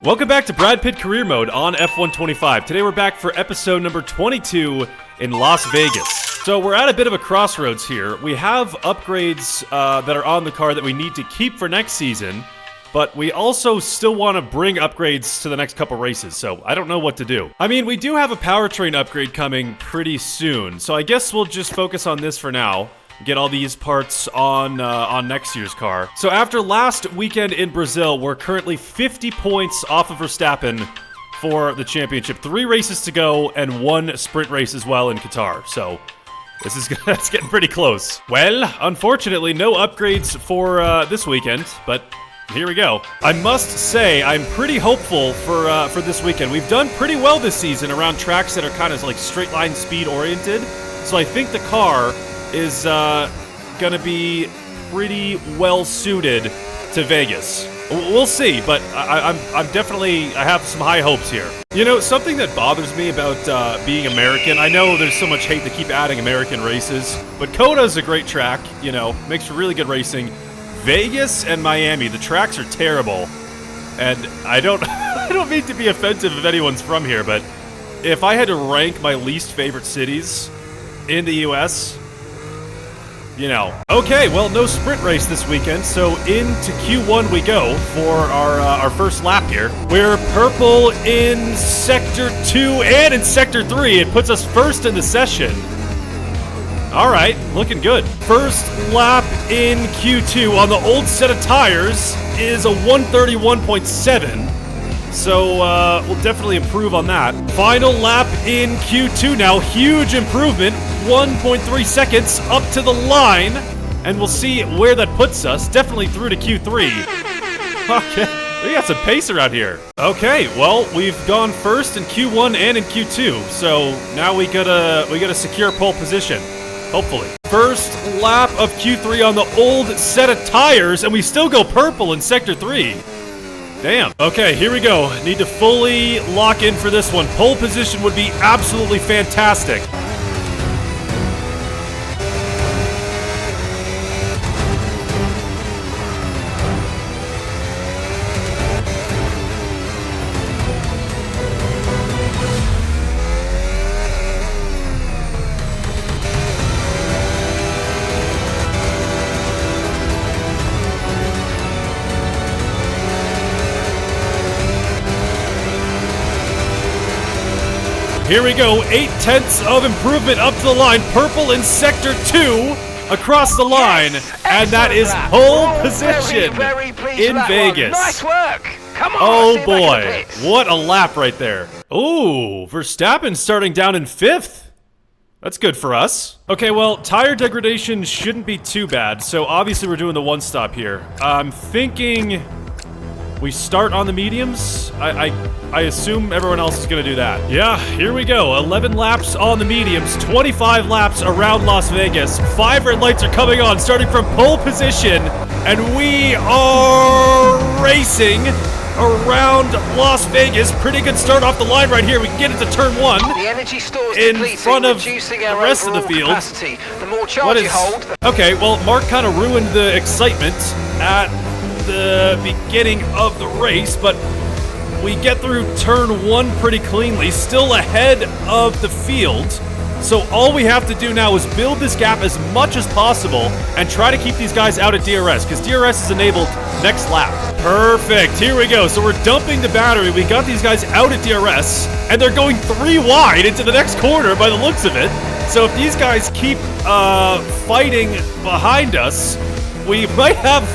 Welcome back to Brad Pitt Career Mode on F1 25. Today we're back for episode number 22 in Las Vegas. So we're at a bit of a crossroads here. We have upgrades that are on the car that we need to keep for next season, but we also still want to bring upgrades to the next couple races, so I don't know what to do. I mean, we do have a powertrain upgrade coming pretty soon, so I guess we'll just focus on this for now. Get all these parts on next year's car. So after last weekend in Brazil, we're currently 50 points off of Verstappen for the championship. 3 races to go and 1 sprint race as well in Qatar. So this is that's getting pretty close. Well, unfortunately, no upgrades for this weekend, but here we go. I must say, I'm pretty hopeful for this weekend. We've done pretty well this season around tracks that are kind of like straight line speed oriented. So I think the car is gonna be pretty well suited to Vegas. We'll see, but I'm definitely, I have some high hopes here. You know, something that bothers me about being American, I know there's so much hate to keep adding American races, but Coda's a great track, you know, makes for really good racing. Vegas and Miami, the tracks are terrible, and I don't mean to be offensive if anyone's from here, but if I had to rank my least favorite cities in the US, you know. Okay, well, no sprint race this weekend, so into Q1 we go for our first lap here. We're purple in Sector 2 and in Sector 3. It puts us first in the session. All right, looking good. First lap in Q2 on the old set of tires is a 131.7. So we'll definitely improve on that. Final lap in Q2 now, huge improvement, 1.3 seconds up to the line, and we'll see where that puts us. Definitely through to Q3. Okay, we got some pace around here. Okay, well, we've gone first in Q1 and in Q2, so now we gotta secure pole position, hopefully. First lap of Q3 on the old set of tires, and we still go purple in Sector 3. Damn. Okay, here we go. Need to fully lock in for this one. Pole position would be absolutely fantastic. Here we go, 8/10 of improvement up to the line. Purple in Sector 2 across the line. Yes, and that is pole position in Vegas. Nice work. Come on, oh boy, what a lap right there. Ooh, Verstappen starting down in 5th. That's good for us. Okay, well, tire degradation shouldn't be too bad. So obviously we're doing the one stop here. I'm thinking we start on the mediums. I assume everyone else is gonna do that. Yeah, here we go. 11 laps on the mediums, 25 laps around Las Vegas. 5 red lights are coming on, starting from pole position, and we are racing around Las Vegas. Pretty good start off the line right here. We can get into turn 1 the energy stores in front of the rest of the field. The more charge you hold. Okay, well, Mark kind of ruined the excitement at the beginning of the race, but we get through turn 1 pretty cleanly, still ahead of the field. So all we have to do now is build this gap as much as possible and try to keep these guys out at DRS, because DRS is enabled next lap. Perfect, here we go. So we're dumping the battery. We got these guys out at DRS, and they're going 3 wide into the next corner by the looks of it. So if these guys keep fighting behind us, we might have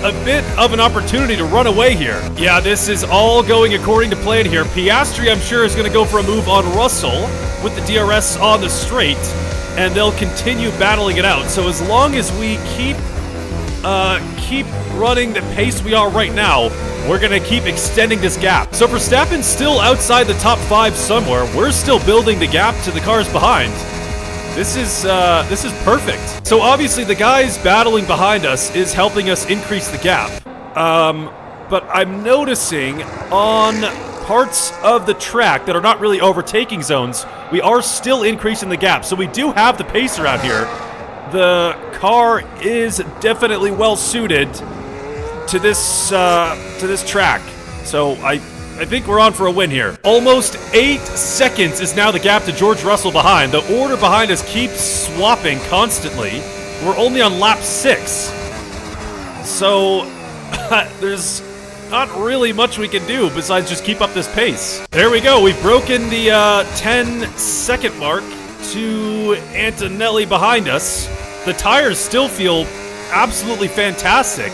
a bit of an opportunity to run away here. Yeah, this is all going according to plan here. Piastri, I'm sure, is going to go for a move on Russell with the DRS on the straight, and they'll continue battling it out. So as long as we keep running the pace we are right now, we're going to keep extending this gap. So Verstappen's still outside the top 5 somewhere. We're still building the gap to the cars behind. This is perfect. So obviously the guys battling behind us is helping us increase the gap. But I'm noticing on parts of the track that are not really overtaking zones, we are still increasing the gap. So we do have the pace around here. The car is definitely well suited to this track. So I think we're on for a win here. Almost 8 seconds is now the gap to George Russell behind. The order behind us keeps swapping constantly. We're only on lap 6. So, there's not really much we can do besides just keep up this pace. There we go. We've broken the 10-second mark to Antonelli behind us. The tires still feel absolutely fantastic.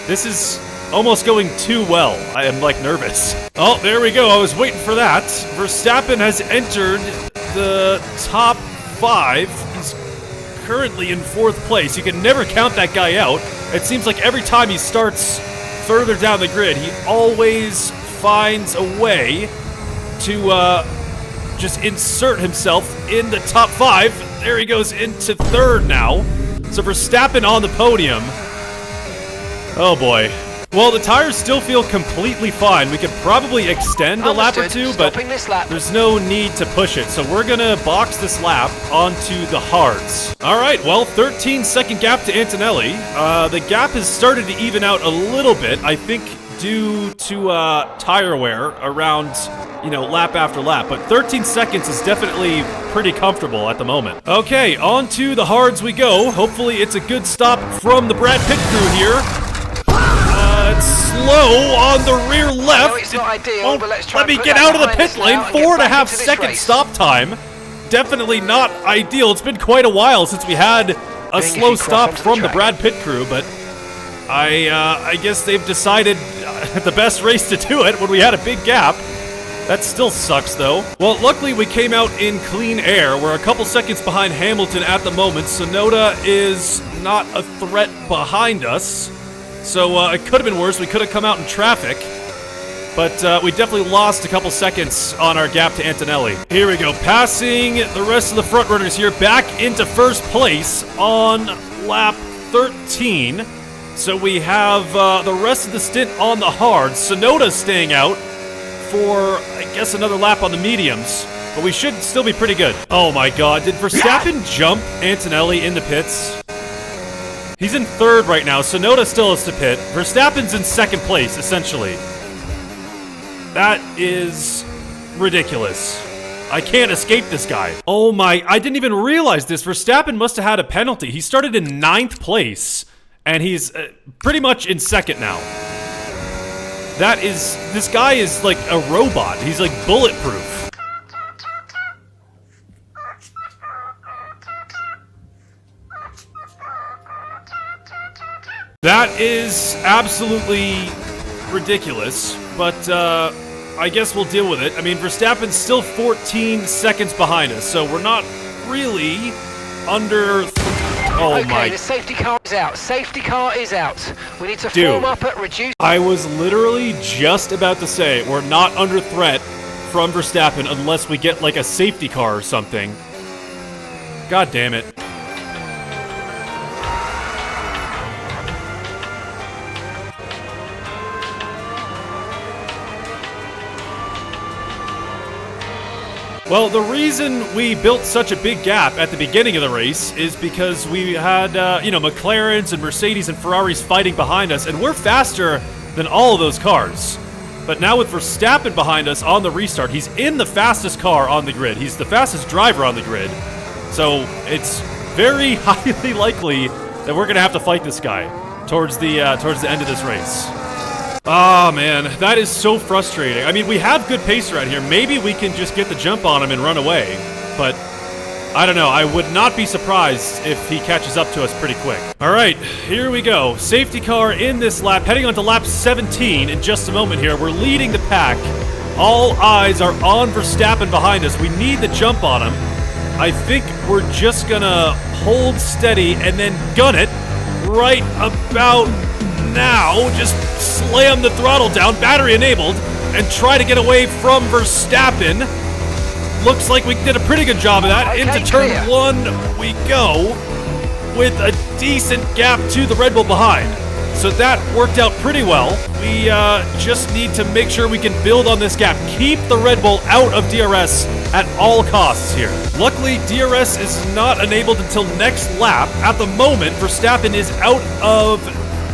This is almost going too well. I am, like, nervous. Oh, there we go. I was waiting for that. Verstappen has entered the top 5. He's currently in 4th place. You can never count that guy out. It seems like every time he starts further down the grid, he always finds a way to just insert himself in the top 5. There he goes into 3rd now. So Verstappen on the podium. Oh boy. Well, the tires still feel completely fine. We could probably extend a lap or two, but there's no need to push it. So we're gonna box this lap onto the hards. All right, well, 13-second gap to Antonelli. The gap has started to even out a little bit, I think due to tire wear around, you know, lap after lap. But 13 seconds is definitely pretty comfortable at the moment. Okay, on to the hards we go. Hopefully it's a good stop from the Brad Pitt crew here. It's slow on the rear left. It's not ideal, but let's try let me get out of the pit lane. 4.5 second stop time. Definitely not ideal. It's been quite a while since we had a slow stop from the Brad Pitt crew, but I guess they've decided the best race to do it when we had a big gap. That still sucks, though. Well, luckily we came out in clean air. We're a couple seconds behind Hamilton at the moment. Sonoda is not a threat behind us. So it could have been worse. We could have come out in traffic. But we definitely lost a couple seconds on our gap to Antonelli. Here we go. Passing the rest of the front runners here back into 1st place on lap 13. So we have the rest of the stint on the hards. Sonoda staying out for, I guess, another lap on the mediums. But we should still be pretty good. Oh my god, did Verstappen jump Antonelli in the pits? He's in 3rd right now. Sonoda still has to pit. Verstappen's in 2nd place, essentially. That is ridiculous. I can't escape this guy. Oh my, I didn't even realize this. Verstappen must have had a penalty. He started in 9th place, and he's pretty much in 2nd now. This guy is like a robot. He's like bulletproof. That is absolutely ridiculous, but I guess we'll deal with it. I mean, Verstappen's still 14 seconds behind us, so we're not really under... Oh my... Okay, the safety car is out. Safety car is out. We need to form up at reduce... I was literally just about to say, we're not under threat from Verstappen unless we get, like, a safety car or something. God damn it. Well, the reason we built such a big gap at the beginning of the race is because we had, you know, McLarens and Mercedes and Ferraris fighting behind us, and we're faster than all of those cars. But now with Verstappen behind us on the restart, he's in the fastest car on the grid. He's the fastest driver on the grid. So it's very highly likely that we're going to have to fight this guy towards the end of this race. Ah, man, that is so frustrating. I mean, we have good pace around here. Maybe we can just get the jump on him and run away. But, I don't know. I would not be surprised if he catches up to us pretty quick. All right, here we go. Safety car in this lap, heading on to lap 17 in just a moment here. We're leading the pack. All eyes are on Verstappen behind us. We need the jump on him. I think we're just gonna hold steady and then gun it right about now. Just slam the throttle down, battery enabled, and try to get away from Verstappen. Looks like we did a pretty good job of that. Into turn 1 we go with a decent gap to the Red Bull behind. So that worked out pretty well. We just need to make sure we can build on this gap. Keep the Red Bull out of DRS at all costs here. Luckily, DRS is not enabled until next lap. At the moment, Verstappen is out of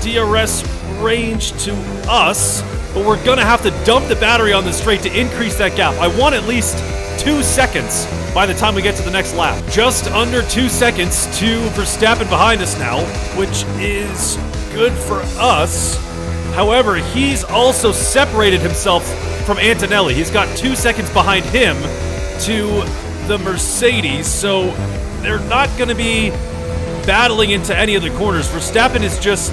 DRS range to us. but we're gonna have to dump the battery on the straight to increase that gap. I want at least 2 seconds by the time we get to the next lap. Just under 2 seconds to Verstappen behind us now, which is good for us. However, he's also separated himself from Antonelli. He's got 2 seconds behind him to the Mercedes, so they're not going to be battling into any of the corners. Verstappen is just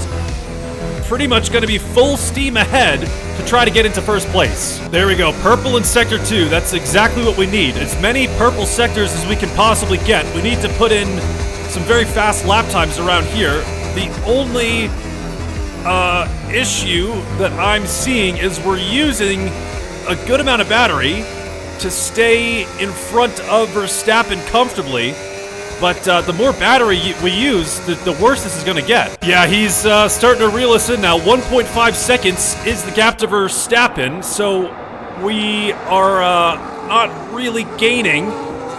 pretty much going to be full steam ahead to try to get into first place. There we go, purple in sector 2. That's exactly what we need. As many purple sectors as we can possibly get. We need to put in some very fast lap times around here. The only issue that I'm seeing is we're using a good amount of battery to stay in front of Verstappen comfortably, but the more battery we use, the worse this is going to get. Yeah, he's starting to reel us in now. 1.5 seconds is the gap to Verstappen, so we are not really gaining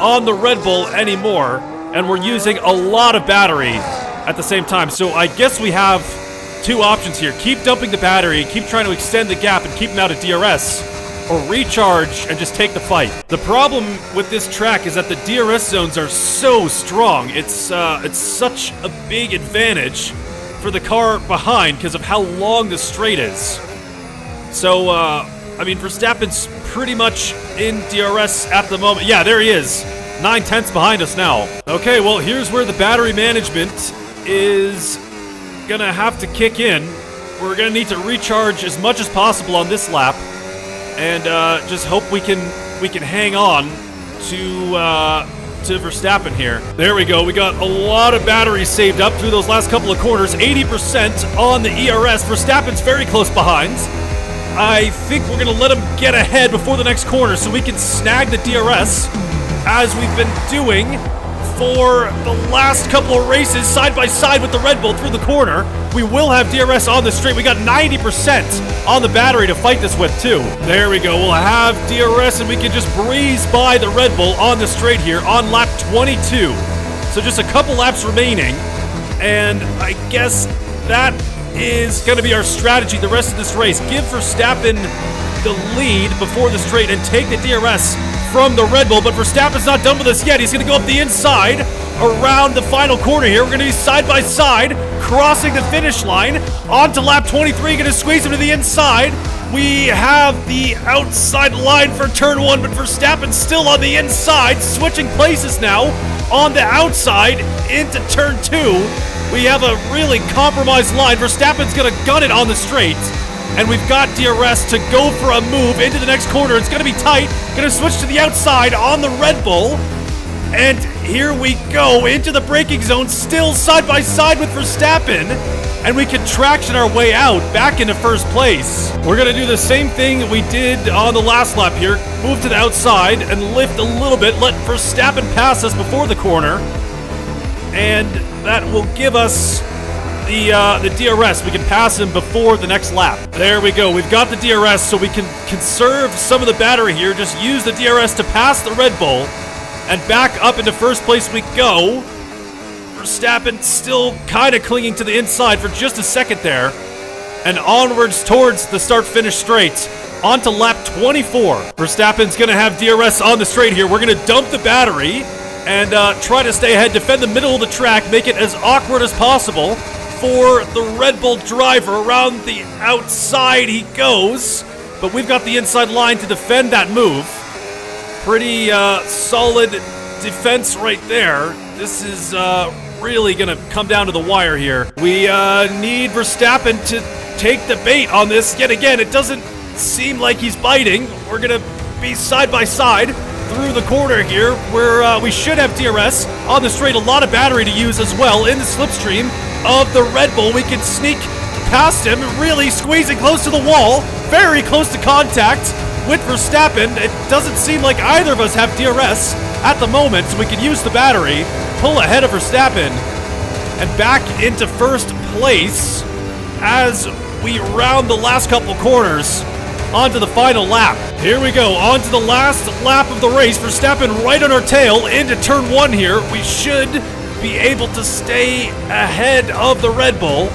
on the Red Bull anymore, and we're using a lot of battery at the same time. So I guess we have 2 options here. Keep dumping the battery, keep trying to extend the gap and keep him out of DRS, or recharge and just take the fight. The problem with this track is that the DRS zones are so strong. It's such a big advantage for the car behind because of how long the straight is. So, I mean, Verstappen's pretty much in DRS at the moment. Yeah, there he is. 9/10 behind us now. Okay, well, here's where the battery management is gonna have to kick in. We're gonna need to recharge as much as possible on this lap, and just hope we can hang on to Verstappen here. There we go. We got a lot of battery saved up through those last couple of corners. 80% on the ERS. Verstappen's very close behind. I think we're gonna let him get ahead before the next corner so we can snag the DRS, as we've been doing for the last couple of races side by side with the Red Bull through the corner. We will have DRS on the straight. We got 90% on the battery to fight this with too. There we go. We'll have DRS and we can just breeze by the Red Bull on the straight here on lap 22. So just a couple laps remaining, and I guess that is going to be our strategy the rest of this race. Give Verstappen the lead before the straight and take the DRS from the Red Bull, but Verstappen's not done with us yet. He's going to go up the inside around the final corner here. We're going to be side by side, crossing the finish line onto lap 23. Going to squeeze him to the inside. We have the outside line for turn 1, but Verstappen's still on the inside, switching places now on the outside into turn 2. We have a really compromised line. Verstappen's going to gun it on the straight, and we've got DRS to go for a move into the next corner. It's going to be tight. Going to switch to the outside on the Red Bull. And here we go into the braking zone, still side by side with Verstappen. And we can traction our way out back into first place. We're going to do the same thing that we did on the last lap here. Move to the outside and lift a little bit. Let Verstappen pass us before the corner. And that will give us the DRS. We can pass him before the next lap. There we go. We've got the DRS, so we can conserve some of the battery here. Just use the DRS to pass the Red Bull, and back up into first place we go. Verstappen still kind of clinging to the inside for just a second there, and onwards towards the start-finish straight. On to lap 24. Verstappen's going to have DRS on the straight here. We're going to dump the battery and try to stay ahead, defend the middle of the track, make it as awkward as possible for the Red Bull driver. Around the outside he goes, but we've got the inside line to defend that move. Pretty solid defense right there. This is really gonna come down to the wire here. We need Verstappen to take the bait on this yet again. It doesn't seem like he's biting. We're gonna be side by side through the corner here, where we should have DRS on the straight. A lot of battery to use as well in the slipstream of the Red Bull. We can sneak past him, really squeezing close to the wall, very close to contact with Verstappen. It doesn't seem like either of us have DRS at the moment, so we can use the battery, pull ahead of Verstappen, and back into first place as we round the last couple corners onto the final lap. Here we go, onto the last lap of the race. Verstappen right on our tail into turn 1 here. We should be able to stay ahead of the Red Bull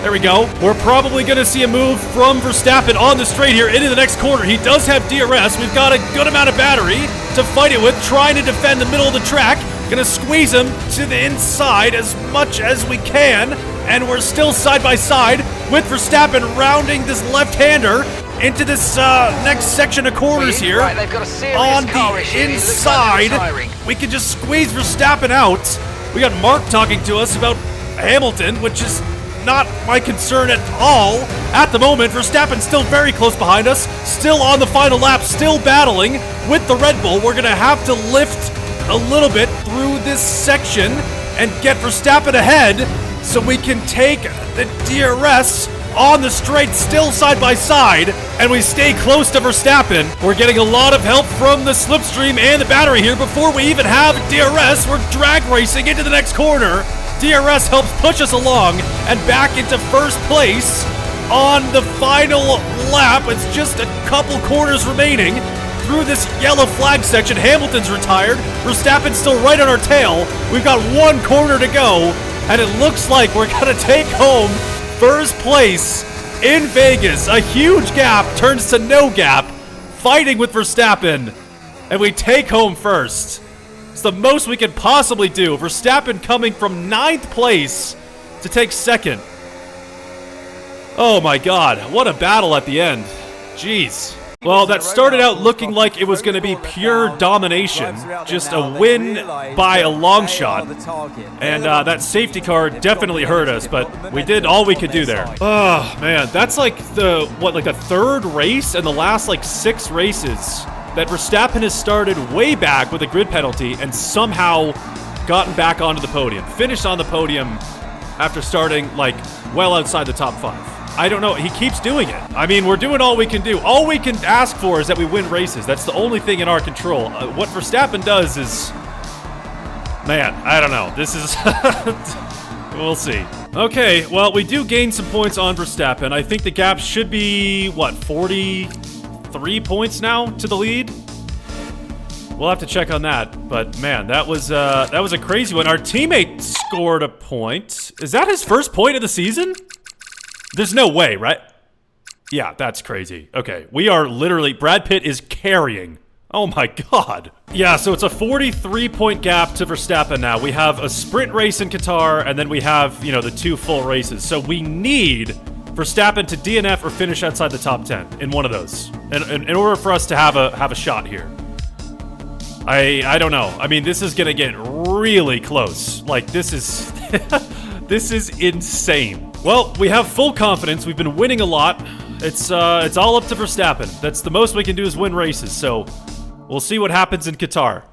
There we go. We're probably going to see a move from Verstappen on the straight here into the next corner. He does have DRS. We've got a good amount of battery to fight it with, trying to defend the middle of the track. Gonna squeeze him to the inside as much as we can, and we're still side by side with Verstappen rounding this left-hander into this next section of corners here. Right, they've got a serious on car the issue. inside. We can just squeeze Verstappen out. We got Mark talking to us about Hamilton, which is not my concern at all at the moment. Verstappen's still very close behind us, still on the final lap, still battling with the Red Bull. We're gonna have to lift a little bit through this section and get Verstappen ahead so we can take the DRS on the straight, still side by side, and we stay close to Verstappen. We're getting a lot of help from the slipstream and the battery here before we even have DRS. We're drag racing into the next corner. DRS helps push us along and back into first place on the final lap. It's just a couple corners remaining through this yellow flag section. Hamilton's retired. Verstappen's still right on our tail. We've got one corner to go, and it looks like we're gonna take home first place in Vegas. A huge gap turns to no gap, fighting with Verstappen, and we take home first. It's the most we can possibly do. Verstappen coming from 9th place to take 2nd. Oh my God, what a battle at the end. Jeez. Well, that started out looking like it was going to be pure domination, just a win by a long shot, and that safety car definitely hurt us, but we did all we could do there. Oh, man, that's like the, what, like the 3rd race in the last, like, 6 races that Verstappen has started way back with a grid penalty and somehow gotten back onto the podium. Finished on the podium after starting, like, well outside the top 5. I don't know. He keeps doing it. I mean, we're doing all we can do. All we can ask for is that we win races. That's the only thing in our control. What Verstappen does is... Man, I don't know. This is... We'll see. Okay, well, we do gain some points on Verstappen. I think the gap should be, what, 43 points now to the lead? We'll have to check on that. But, man, that was a crazy one. Our teammate scored a point. Is that his first point of the season? There's no way, right? Yeah, that's crazy. Okay, we are literally... Brad Pitt is carrying. Oh my God. Yeah, so it's a 43-point gap to Verstappen now. We have a sprint race in Qatar, and then we have, you know, the 2 full races. So we need Verstappen to DNF or finish outside the top 10 in one of those, in order for us to have a shot here. I don't know. I mean, this is gonna get really close. Like, this is... This is insane. Well, we have full confidence. We've been winning a lot. It's all up to Verstappen. That's the most we can do is win races. So we'll see what happens in Qatar.